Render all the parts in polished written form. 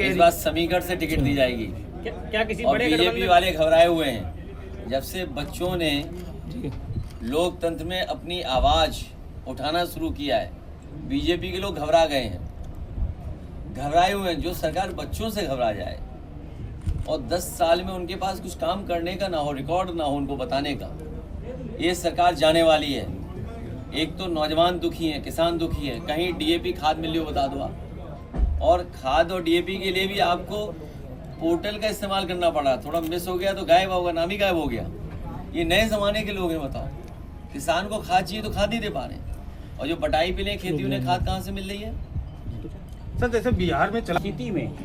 इस बार समीकरण से टिकट दी जाएगी। क्या किसी और बड़े बीजेपी वाले घबराए हुए हैं। जब से बच्चों ने लोकतंत्र में अपनी आवाज़ उठाना शुरू किया है, बीजेपी के लोग घबरा गए हैं, घबराए हुए हैं। जो सरकार बच्चों से घबरा जाए और 10 साल में उनके पास कुछ काम करने का ना हो, रिकॉर्ड ना हो उनको बताने का, ये सरकार जाने वाली है। एक तो नौजवान दुखी हैं, किसान दुखी है, कहीं डीएपी खाद मिल रही हो बता दो आप। और खाद और डीएपी के लिए भी आपको पोर्टल का इस्तेमाल करना पड़ा, थोड़ा मिस हो गया तो गायब होगा, नाम ही गायब हो गया। ये नए ज़माने के लोग हैं, बताओ। किसान को खाद चाहिए तो खाद नहीं दे पा रहे, और जो बटाई पे खेती उन्हें खाद कहाँ से मिल रही है? सर जैसे बिहार में स्थिति में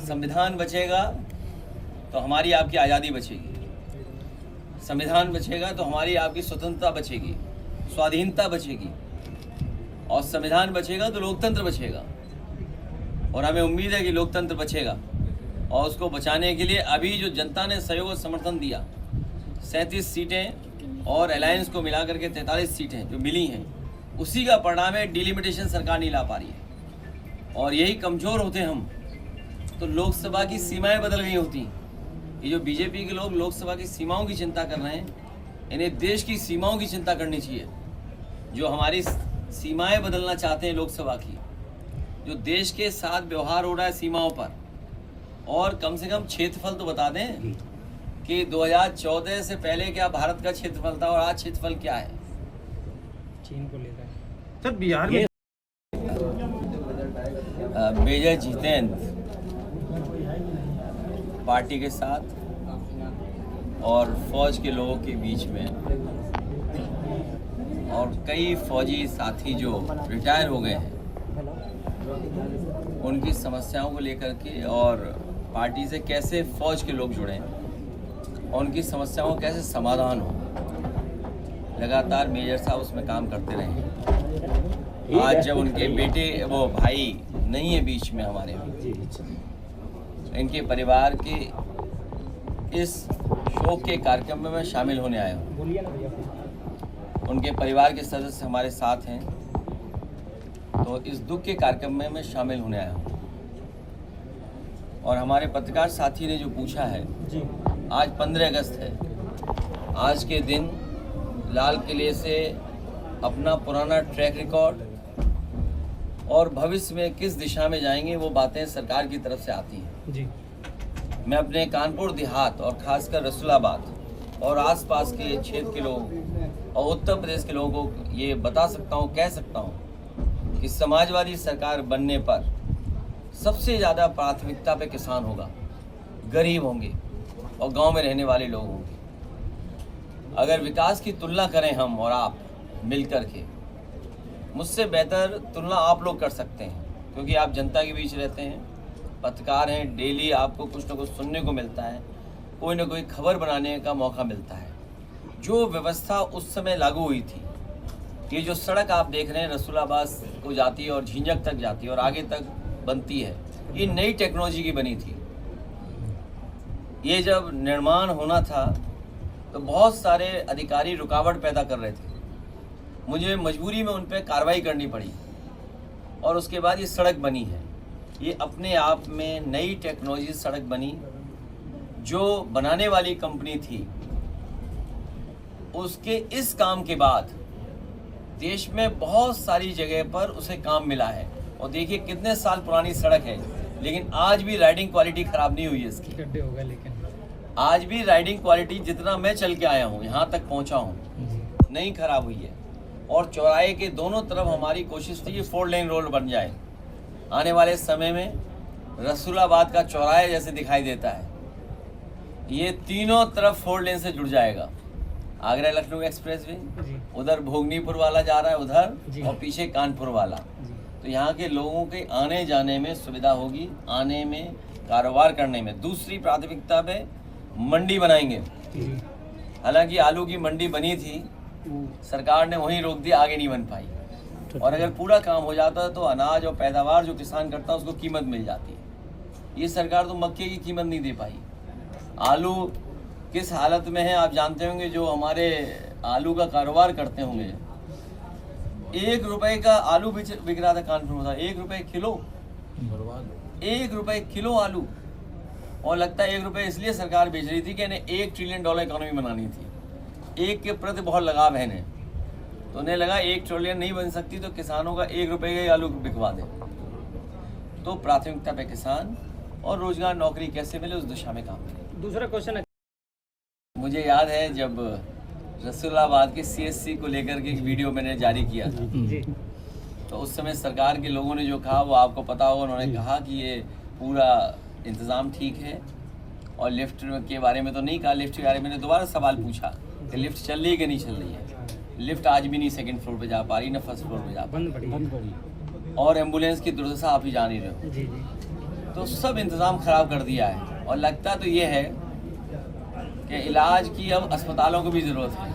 संविधान बचेगा तो हमारी आपकी आज़ादी बचेगी, संविधान बचेगा तो हमारी आपकी स्वतंत्रता बचेगी, स्वाधीनता बचेगी, और संविधान बचेगा तो लोकतंत्र बचेगा। और हमें उम्मीद है कि लोकतंत्र बचेगा, और उसको बचाने के लिए अभी जो जनता ने सहयोग और समर्थन दिया, 37 सीटें और अलायंस को मिलाकर के 43 सीटें जो मिली हैं, उसी का परिणाम है। डिलिमिटेशन सरकार नहीं ला पा रही है, और यही कमज़ोर होते हम तो लोकसभा की सीमाएं बदल गई होती। ये जो बीजेपी के लोग लोकसभा की सीमाओं की चिंता कर रहे हैं, इन्हें देश की सीमाओं की चिंता करनी चाहिए। जो हमारी सीमाएं बदलना चाहते हैं लोकसभा की, जो देश के साथ व्यवहार हो रहा है सीमाओं पर, और कम से कम क्षेत्रफल तो बता दें कि 2014 से पहले क्या भारत का क्षेत्रफल था और आज क्षेत्रफल क्या है। चीन को लेकर सर बिहार में मेजर जितेंद्र पार्टी के साथ और फौज के लोगों के बीच में, और कई फौजी साथी जो रिटायर हो गए हैं, उनकी समस्याओं को लेकर के, और पार्टी से कैसे फौज के लोग जुड़े और उनकी समस्याओं का कैसे समाधान हो, लगातार मेजर साहब उसमें काम करते रहे हैं। आज जब उनके बेटे, वो भाई नहीं है बीच में हमारे, इनके परिवार के इस शोक के कार्यक्रम में मैं शामिल होने आया हूँ। उनके परिवार के सदस्य हमारे साथ हैं, तो इस दुख के कार्यक्रम में मैं शामिल होने आया हूँ। और हमारे पत्रकार साथी ने जो पूछा है, आज 15 अगस्त है। आज के दिन लाल किले से अपना पुराना ट्रैक रिकॉर्ड और भविष्य में किस दिशा में जाएंगे, वो बातें सरकार की तरफ से आती हैं। जी। मैं अपने कानपुर देहात और खासकर रसूलाबाद और आसपास के क्षेत्र के लोग और उत्तर प्रदेश के लोगों को ये बता सकता हूँ, कह सकता हूँ कि समाजवादी सरकार बनने पर सबसे ज़्यादा प्राथमिकता पे किसान होगा, गरीब होंगे और गांव में रहने वाले लोग होंगे। अगर विकास की तुलना करें हम और आप मिल कर के, मुझसे बेहतर तुलना आप लोग कर सकते हैं, क्योंकि आप जनता के बीच रहते हैं, पत्रकार हैं, डेली आपको कुछ न कुछ सुनने को मिलता है, कोई ना कोई खबर बनाने का मौका मिलता है। जो व्यवस्था उस समय लागू हुई थी, ये जो सड़क आप देख रहे हैं रसूलाबाद को जाती है और झींझक तक जाती है और आगे तक बनती है, ये नई टेक्नोलॉजी की बनी थी। ये जब निर्माण होना था तो बहुत सारे अधिकारी रुकावट पैदा कर रहे थे, मुझे मजबूरी में उन पर कार्रवाई करनी पड़ी, और उसके बाद ये सड़क बनी है। ये अपने आप में नई टेक्नोलॉजी सड़क बनी। जो बनाने वाली कंपनी थी, उसके इस काम के बाद देश में बहुत सारी जगह पर उसे काम मिला है। और देखिए कितने साल पुरानी सड़क है, लेकिन आज भी राइडिंग क्वालिटी खराब नहीं हुई है इसकी। गड्ढे हो गए, लेकिन आज भी राइडिंग क्वालिटी, जितना मैं चल के आया हूँ, यहाँ तक पहुँचा हूँ, नहीं खराब हुई है। और चौराहे के दोनों तरफ हमारी कोशिश थी कि 4 लेन रोड बन जाए। आने वाले समय में रसूलाबाद का चौराहे जैसे दिखाई देता है, ये तीनों तरफ 4 लेन से जुड़ जाएगा। आगरा लखनऊ एक्सप्रेस वे, उधर भोगनीपुर वाला जा रहा है उधर, और पीछे कानपुर वाला। तो यहाँ के लोगों के आने जाने में सुविधा होगी, आने में, कारोबार करने में। दूसरी प्राथमिकता पे मंडी बनाएंगे। हालांकि आलू की मंडी बनी थी, सरकार ने वहीं रोक दिया, आगे नहीं बन पाई। और अगर पूरा काम हो जाता तो अनाज और पैदावार जो किसान करता है उसको कीमत मिल जाती है। ये सरकार तो मक्के की कीमत नहीं दे पाई। आलू किस हालत में है आप जानते होंगे, जो हमारे आलू का कारोबार करते होंगे, ₹1 का आलू बिक रहा था कानपुर में, था ₹1 किलो, ₹1 आलू। और लगता है ₹1 इसलिए सरकार बेच रही थी कि इन्हें $1 ट्रिलियन इकोनॉमी बनानी थी। एक के प्रति बहुत लगाव है इन्हें, तो उन्हें लगा 1 ट्रिलियन नहीं बन सकती तो किसानों का ₹1 का ही आलू बिकवा दे। तो प्राथमिकता पे किसान और रोजगार नौकरी कैसे मिले उस दिशा में काम करें। दूसरा क्वेश्चन है, मुझे याद है जब रसूलाबाद के CSC को लेकर के एक वीडियो मैंने जारी किया था, जी तो उस समय सरकार के लोगों ने जो कहा वो आपको पता होगा। उन्होंने कहा कि ये पूरा इंतज़ाम ठीक है, और लिफ्ट के बारे में तो नहीं कहा। लिफ्ट के बारे में मैंने दोबारा सवाल पूछा कि लिफ्ट चल रही है कि नहीं चल रही है। लिफ्ट आज भी नहीं 2nd फ्लोर पे जा पा रही, ना 1st फ्लोर पे जा पा बंद पड़ी रही, और एम्बुलेंस की दुर्दशा आप ही जान ही रहे हो। जी जी तो सब इंतज़ाम ख़राब कर दिया है, और लगता तो ये है कि इलाज की अब अस्पतालों को भी ज़रूरत है।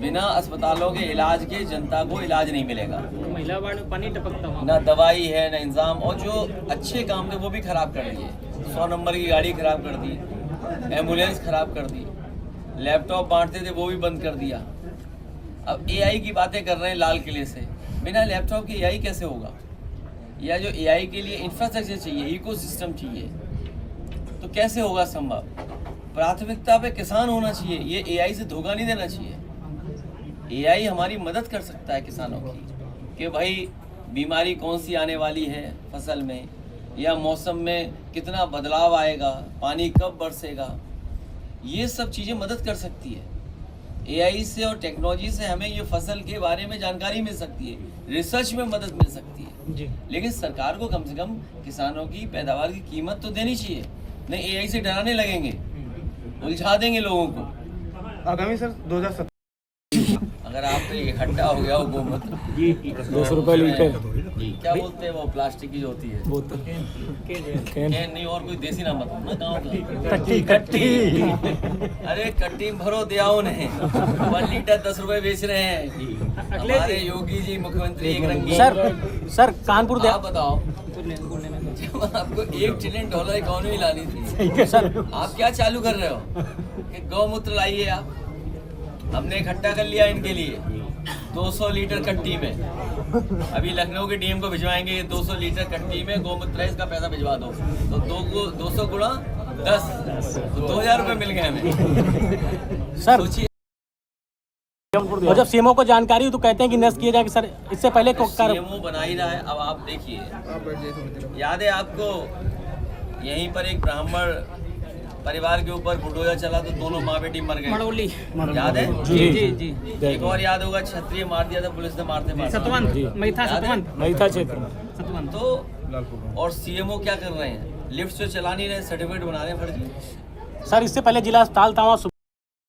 बिना अस्पतालों के इलाज के जनता को इलाज नहीं मिलेगा। महिला वार्ड में पानी टपकता हुआ, ना दवाई है ना इंतजाम, और जो अच्छे काम थे वो भी खराब कर दिए। 100 नंबर की गाड़ी खराब कर दी, एम्बुलेंस खराब कर दी, लैपटॉप बांटते थे वो भी बंद कर दिया। अब AI की बातें कर रहे हैं लाल किले से, बिना लैपटॉप के AI कैसे होगा? या जो AI के लिए इंफ्रास्ट्रक्चर चाहिए, इकोसिस्टम चाहिए, तो कैसे होगा संभव? प्राथमिकता पे किसान होना चाहिए, ये AI से धोखा नहीं देना चाहिए। AI हमारी मदद कर सकता है किसानों की, कि भाई बीमारी कौन सी आने वाली है फसल में, या मौसम में कितना बदलाव आएगा, पानी कब बरसेगा, ये सब चीज़ें मदद कर सकती है। AI से और टेक्नोलॉजी से हमें ये फसल के बारे में जानकारी मिल सकती है, रिसर्च में मदद मिल सकती है। जी लेकिन सरकार को कम से कम किसानों की पैदावार की कीमत तो देनी चाहिए। नहीं AI से डराने लगेंगे, उलझा देंगे लोगों को। आगामी सर 2017 अगर आप पे इकट्ठा हो गया हो गोमूत्र, 200 लीटर, क्या बोलते हैं वो प्लास्टिक की जो होती है, कैन नहीं, और कोई देसी नाम बताओ ना गाँव का। कट्टी। अरे कट्टी भरो दिया उन्हें, 1 लीटर 10 रुपए बेच रहे हैं हमारे योगी जी मुख्यमंत्री एक रंगी। सर कानपुर आप बताओ, जब आपको $1 ट्रिलियन इकोनॉमी लानी थी, सर आप क्या चालू कर रहे हो कि गौमूत्र लाइए आप? हमने इकट्ठा कर लिया इनके लिए 200 लीटर कट्टी में। अभी लखनऊ के DM को भिजवाएंगे 200 लीटर कट्टी में गौमूत्र है, इसका पैसा भिजवा दो, तो 200 गुणा 10, तो 2000 रुपये मिल गए हमें। सर सोचिए। और जब CMO को जानकारी हो तो कहते हैं कि नष्ट किया जाए, कि सर इससे पहले CMO बना ही रहा है। अब आप देखिए, याद है आपको यहीं पर एक ब्राह्मण परिवार के ऊपर बुलडोजर चला तो दोनों माँ बेटी मर गए, याद है? जी जी एक और याद होगा, क्षत्रिय मार दिया था पुलिस ने, मारते सतवंत, मैथा सतवंत, मैथा क्षेत्र सतवंत। तो और CMO क्या कर रहे हैं? लिफ्ट से चला नहीं रहे, सर्टिफिकेट बना रहे हैं फर्जी। सर इससे पहले जिला अस्पताल था वहाँ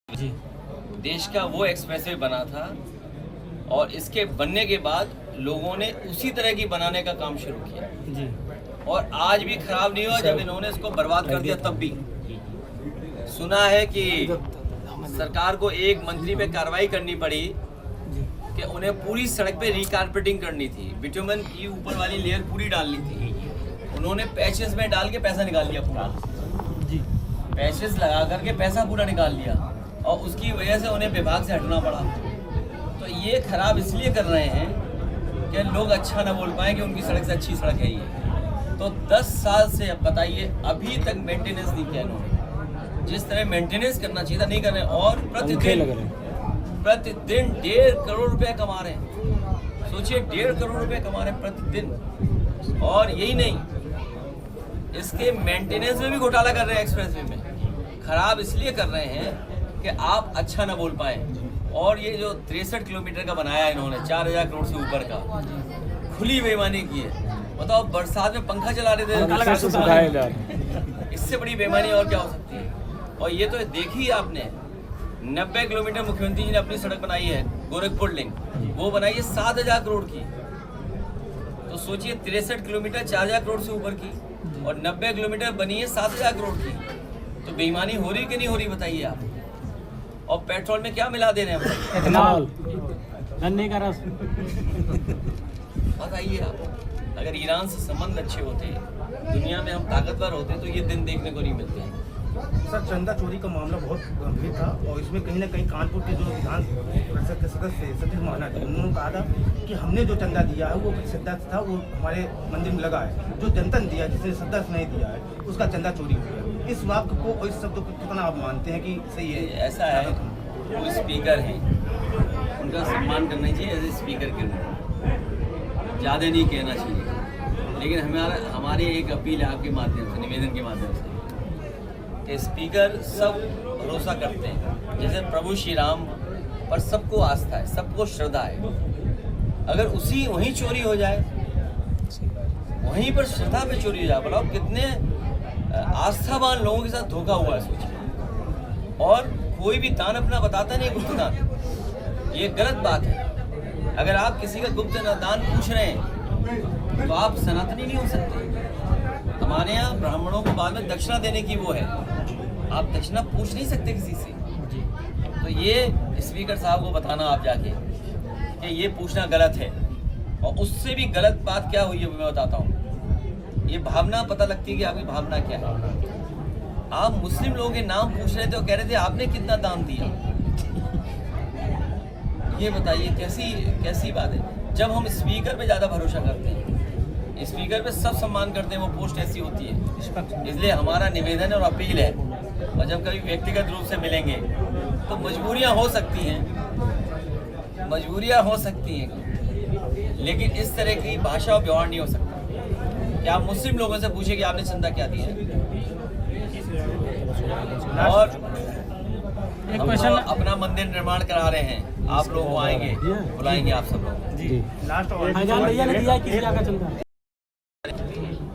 जी देश का वो एक्सप्रेसवे बना था, और इसके बनने के बाद लोगों ने उसी तरह की बनाने का काम शुरू किया, जी और आज भी खराब नहीं हुआ। जब इन्होंने इसको बर्बाद कर दिया तब भी सुना है कि सरकार को एक मंत्री पे कार्रवाई करनी पड़ी कि उन्हें पूरी सड़क पे रिकारपेटिंग करनी थी, बिटुमेन की ऊपर वाली लेयर पूरी डालनी थी। उन्होंने पैचेस में डाल के पैसा निकाल लिया पूरा, जी पैचेस लगा करके पैसा पूरा निकाल लिया, और उसकी वजह से उन्हें विभाग से हटना पड़ा। तो ये खराब इसलिए कर रहे हैं कि लोग अच्छा ना बोल पाए कि उनकी सड़क से अच्छी सड़क है ये। तो 10 साल से अब बताइए, अभी तक मेंटेनेंस नहीं किया इन्होंने। जिस तरह मेंटेनेंस करना चाहिए था नहीं कर रहे, और प्रतिदिन 1.5 करोड़ रुपए कमा रहे हैं। सोचिए, 1.5 करोड़ रुपए कमा रहे हैं प्रतिदिन। और यही नहीं, इसके मेंटेनेंस में भी घोटाला कर रहे हैं। एक्सप्रेसवे में खराब इसलिए कर रहे हैं कि आप अच्छा ना बोल पाए। और ये जो 63 किलोमीटर का बनाया है इन्होंने, 4000 करोड़ से ऊपर का, खुली बेईमानी की है। बताओ, बरसात में पंखा चला रहे थे, इससे बड़ी बेईमानी और क्या हो सकती है? और ये तो देखी आपने, 90 किलोमीटर मुख्यमंत्री जी ने अपनी सड़क बनाई है, गोरखपुर लिंक, वो बनाई है 7000 करोड़ की। तो सोचिए, 63 किलोमीटर 4000 करोड़ से ऊपर की, और 90 किलोमीटर बनी है 7000 करोड़ की। तो बेईमानी हो रही कि नहीं हो रही बताइए आप? और पेट्रोल में क्या मिला दे रहे हैं हम? एथेनॉल, गन्ने का रस। बताइए आप, अगर ईरान से संबंध अच्छे होते, दुनिया में हम ताकतवर होते, तो ये दिन देखने को नहीं मिलते हैं। सर, चंदा चोरी का मामला बहुत गंभीर था और इसमें कहीं ना कहीं कानपुर के जो विधान परिषद के सदस्य सतीश महाना थे, उन्होंने कहा था कि हमने जो चंदा दिया है वो सदस्य था, वो हमारे मंदिर में लगा है। जो जनता ने दिया, जिसने सदस्य नहीं दिया है, उसका चंदा चोरी हो गया। इस वाक्य को और इस शब्द को कितना आप मानते हैं कि सही है? ऐसा है, वो स्पीकर हैं, उनका सम्मान करना चाहिए एज ए स्पीकर के रूप, ज़्यादा नहीं कहना चाहिए। लेकिन हमारी एक अपील है आपके माध्यम से, निवेदन के माध्यम से, कि स्पीकर सब भरोसा करते हैं। जैसे प्रभु श्री राम पर सबको आस्था है, सबको श्रद्धा है। अगर वहीं चोरी हो जाए, वहीं पर श्रद्धा पे चोरी हो जाए, बताओ कितने आस्थावान लोगों के साथ धोखा हुआ है, सोचिए। और कोई भी दान अपना बताता नहीं, गुप्त दान, ये गलत बात है। अगर आप किसी का गुप्त दान पूछ रहे हैं तो आप सनातनी नहीं हो सकते। हमारे यहाँ ब्राह्मणों को बाद में दक्षिणा देने की वो है, आप दक्षिणा पूछ नहीं सकते किसी से। तो ये स्पीकर साहब को बताना आप जाके कि ये पूछना गलत है। और उससे भी गलत बात क्या हुई है मैं बताता हूँ। ये भावना पता लगती है कि आपकी भावना क्या है। आप मुस्लिम लोगों के नाम पूछ रहे थे और कह रहे थे आपने कितना दान दिया। ये बताइए कैसी बात है। जब हम स्पीकर पे ज़्यादा भरोसा करते हैं, स्पीकर पे सब सम्मान करते हैं, वो पोस्ट ऐसी होती है। इसलिए हमारा निवेदन और अपील है, और जब कभी व्यक्तिगत रूप से मिलेंगे तो मजबूरियां हो सकती हैं, लेकिन इस तरह की भाषा और व्यवहार नहीं हो सकता। क्या आप मुस्लिम लोगों से पूछे कि आपने चंदा क्या दिया है? और हम तो अपना मंदिर निर्माण करा रहे हैं, आप लोग आएंगे, बुलाएंगे आप सब लोग।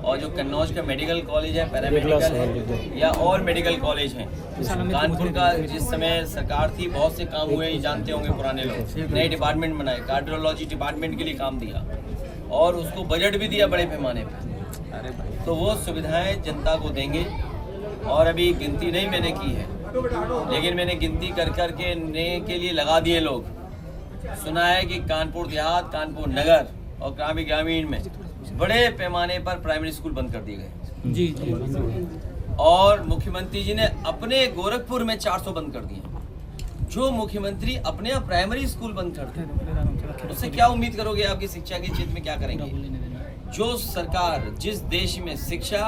और जो कन्नौज का मेडिकल कॉलेज है, पैरामेडिकल है, या और मेडिकल कॉलेज हैं, कानपुर का जिस समय सरकार थी बहुत से काम हुए, ये जानते होंगे पुराने लोग। नए डिपार्टमेंट बनाए, कार्डियोलॉजी डिपार्टमेंट के लिए काम दिया और उसको बजट भी दिया बड़े पैमाने पर। तो वो सुविधाएं जनता को देंगे। और अभी गिनती नहीं मैंने की है, लेकिन मैंने गिनती कर के के लिए लगा दिए लोग। सुना है कि कानपुर देहात, कानपुर नगर और ग्रामीण में बड़े पैमाने पर प्राइमरी स्कूल बंद कर दिए गए। जी। और मुख्यमंत्री जी ने अपने गोरखपुर में 400 बंद कर दिए। जो मुख्यमंत्री अपने यहाँ प्राइमरी स्कूल बंद कर दिए, उससे क्या उम्मीद करोगे आपकी शिक्षा के क्षेत्र में क्या करेंगे? जो सरकार जिस देश में शिक्षा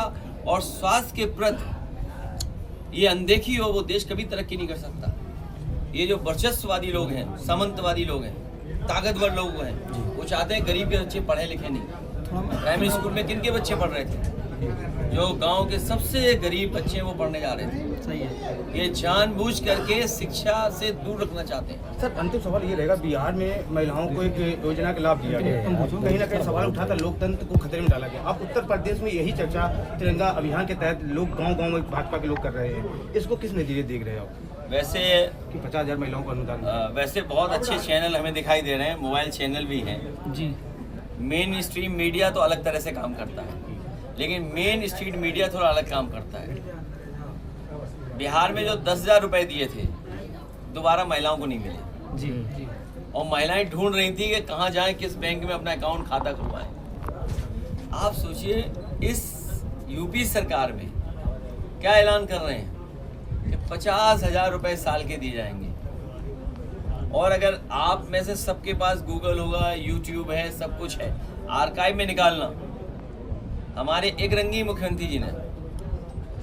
और स्वास्थ्य के प्रति ये अनदेखी हो, वो देश कभी तरक्की नहीं कर सकता। ये जो वर्चस्ववादी लोग हैं, सामंतवादी लोग हैं, ताकतवर लोग हैं, वो चाहते हैं गरीब के बच्चे पढ़े लिखे नहीं। प्राइमरी स्कूल में किन के बच्चे पढ़ रहे थे? जो गांव के सबसे गरीब बच्चे वो पढ़ने जा रहे थे। सही है। ये जानबूझ करके शिक्षा से दूर रखना चाहते हैं। सर, अंतिम सवाल ये रहेगा, बिहार में महिलाओं को एक योजना का लाभ दिया गया, कहीं ना कहीं सवाल उठाकर लोकतंत्र को खतरे में डाला गया। अब उत्तर प्रदेश में यही चर्चा तिरंगा अभियान के तहत लोग गाँव में भाजपा के लोग कर रहे हैं, इसको किस नतीजे देख रहे हैं आप? वैसे कि 50,000 महिलाओं को अनुदान, वैसे बहुत अच्छे चैनल हमें दिखाई दे रहे हैं, मोबाइल चैनल भी हैं जी। मेन स्ट्रीम मीडिया तो अलग तरह से काम करता है, लेकिन मेन स्ट्रीट मीडिया थोड़ा अलग काम करता है। बिहार में जो 10,000 रुपए दिए थे, दोबारा महिलाओं को नहीं मिले। जी। और महिलाएं ढूंढ रही थी कि कहाँ जाएं, किस बैंक में अपना अकाउंट खाता खुलवाएं। आप सोचिए, इस यूपी सरकार में क्या ऐलान कर रहे हैं कि 50,000 रुपए साल के दिए जाएंगे। और अगर आप में से सबके पास गूगल होगा, यूट्यूब है, सब कुछ है, आर्काइव में निकालना। हमारे एक रंगी मुख्यमंत्री जी ने,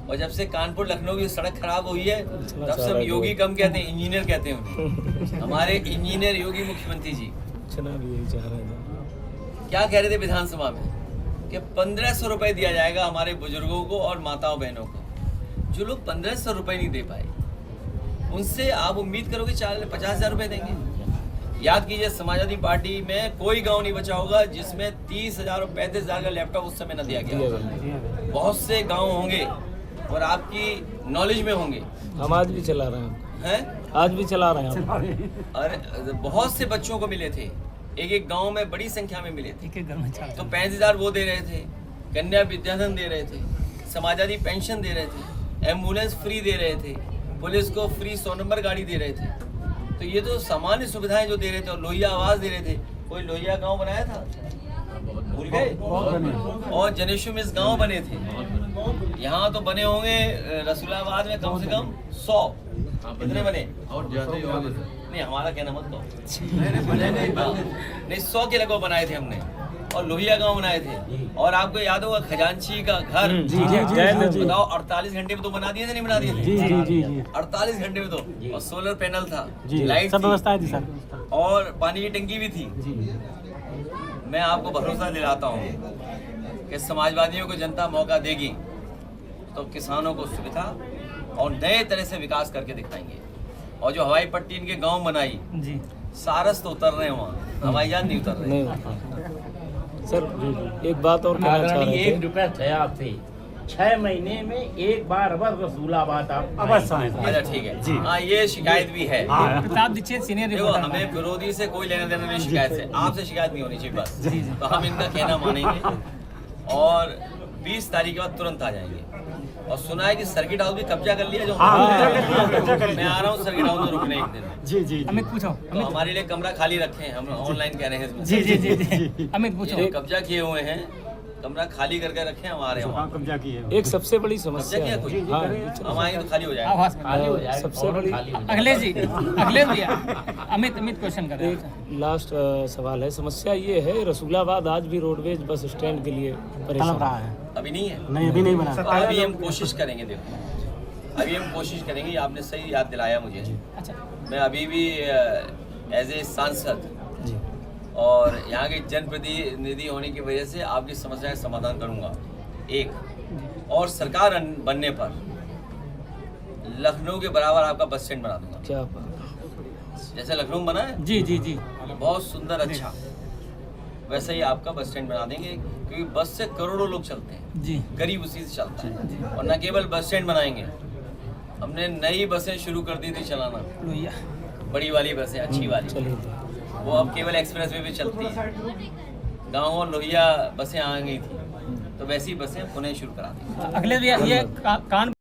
और जब से कानपुर लखनऊ की सड़क खराब हुई है तब सब योगी कम कहते हैं, इंजीनियर कहते हैं उन्हें। हमारे इंजीनियर योगी मुख्यमंत्री जी क्या कह रहे थे विधानसभा में कि 1,500 रुपए दिया जाएगा हमारे बुजुर्गों को और माताओं बहनों को। जो लोग 1,500 रुपए नहीं दे पाए, उनसे आप उम्मीद करोगे 50,000 रुपए देंगे? याद कीजिए, समाजवादी पार्टी में कोई गांव नहीं बचा होगा जिसमें 30,000 और 35,000 का लैपटॉप उस समय न दिया गया। बहुत से गांव होंगे और आपकी नॉलेज में होंगे। हम आज भी चला रहे हैं, आज भी चला रहे हैं। अरे बहुत से बच्चों को मिले थे, एक गांव में बड़ी संख्या में मिले थे। घर में तो 35,000 वो दे रहे थे, कन्या विद्याधन दे रहे थे, समाजवादी पेंशन दे रहे थे, एम्बुलेंस फ्री दे रहे थे, पुलिस को फ्री 100 नंबर गाड़ी दे रहे थे। तो ये तो सामान्य सुविधाएं जो दे रहे थे, और लोहिया आवास दे रहे थे। कोई लोहिया गांव बनाया था? भूल गए? और जनेश्वर में गांव बने थे। यहाँ तो बने होंगे रसूलाबाद में कम से कम 100। कितने बने? और ज्यादा ही होगा। नहीं, हमारा कहना मत कहो। नहीं, 100 के लगभग बनाए थे हमने, और लोहिया गांव बनाए थे। और आपको याद होगा खजांची का घर, बताओ 48 घंटे में तो बना दिए थे, नहीं बना दिए थे? 48 घंटे में तो। और सोलर पैनल था, लाइट सब व्यवस्था थी सर, और पानी की टंकी भी थी। मैं आपको भरोसा दिलाता हूँ कि समाजवादियों को जनता मौका देगी तो किसानों को सुविधा और नए तरह से विकास करके दिखाएंगे। और जो हवाई पट्टी इनके गांव बनाई, सारस तो उतर रहे हैं वहाँ, हवाई जहाज नहीं उतर रहे। सर एक बात और कहना चाह रहे थे। 1 रुपया थे थे 6 महीने में एक बार अबर रसूलाबाद आप अवश्य अच्छा ठीक है। हाँ, ये शिकायत भी है। प्रताप दीक्षित सीनियर देखो, हमें विरोधी से कोई लेना देना नहीं शिकायत से, आपसे शिकायत नहीं होनी चाहिए बस। तो हम इनका कहना मानेंगे और 20 तारीख के बाद तुरंत आ जाएंगे। और सुना है कि सर्किट हाउस भी कब्जा कर लिया, जो मैं आ रहा हूँ सर्किट हाउस में रुकने एक दिन। जी अमित पूछो। तो हमारे लिए कमरा खाली रखे हैं, हम ऑनलाइन कह रहे हैं इसमें। जी अमित पूछो। जो कब्जा किए हुए हैं, कमरा खाली करके रखे हैं, हम आ रहे हैं। कब्जा की है। एक सबसे बड़ी समस्या किया है। कुछ? हाँ, हम आएंगे तो खाली हो जाएगा। खाली हो जाएगा। सबसे बड़ी अखिलेश जी अमित क्वेश्चन कर रहे एक हैं। लास्ट सवाल है। समस्या ये है, रसूलाबाद आज भी रोडवेज बस स्टैंड के लिए परेशान है। अभी नहीं है। नहीं, अभी नहीं बना। तो अभी हम कोशिश करेंगे। देखो, अभी हम कोशिश करेंगे। आपने सही याद दिलाया मुझे। अच्छा, मैं अभी भी एज ए सांसद और यहाँ के जनप्रतिनिधि होने की वजह से आपकी समस्या का समाधान करूँगा। एक और सरकार बनने पर लखनऊ के बराबर आपका बस स्टैंड बना दूंगा। क्या बात। जैसे लखनऊ बना है, जी बहुत सुंदर, अच्छा, वैसे ही आपका बस स्टैंड बना देंगे। क्योंकि बस से करोड़ों लोग चलते हैं जी, गरीब उसी से चलता है। और न केवल बस स्टैंड बनाएंगे, हमने नई बसें शुरू कर दी थी चलाना, लोहिया बड़ी वाली बसें, अच्छी वाली। चलिए, वो अब केवल एक्सप्रेस वे भी चलती है। गाँव और लोहिया बसें आ गई थी, तो वैसी बसें पुनः शुरू करा दी। अखिलेश भैया, ये कान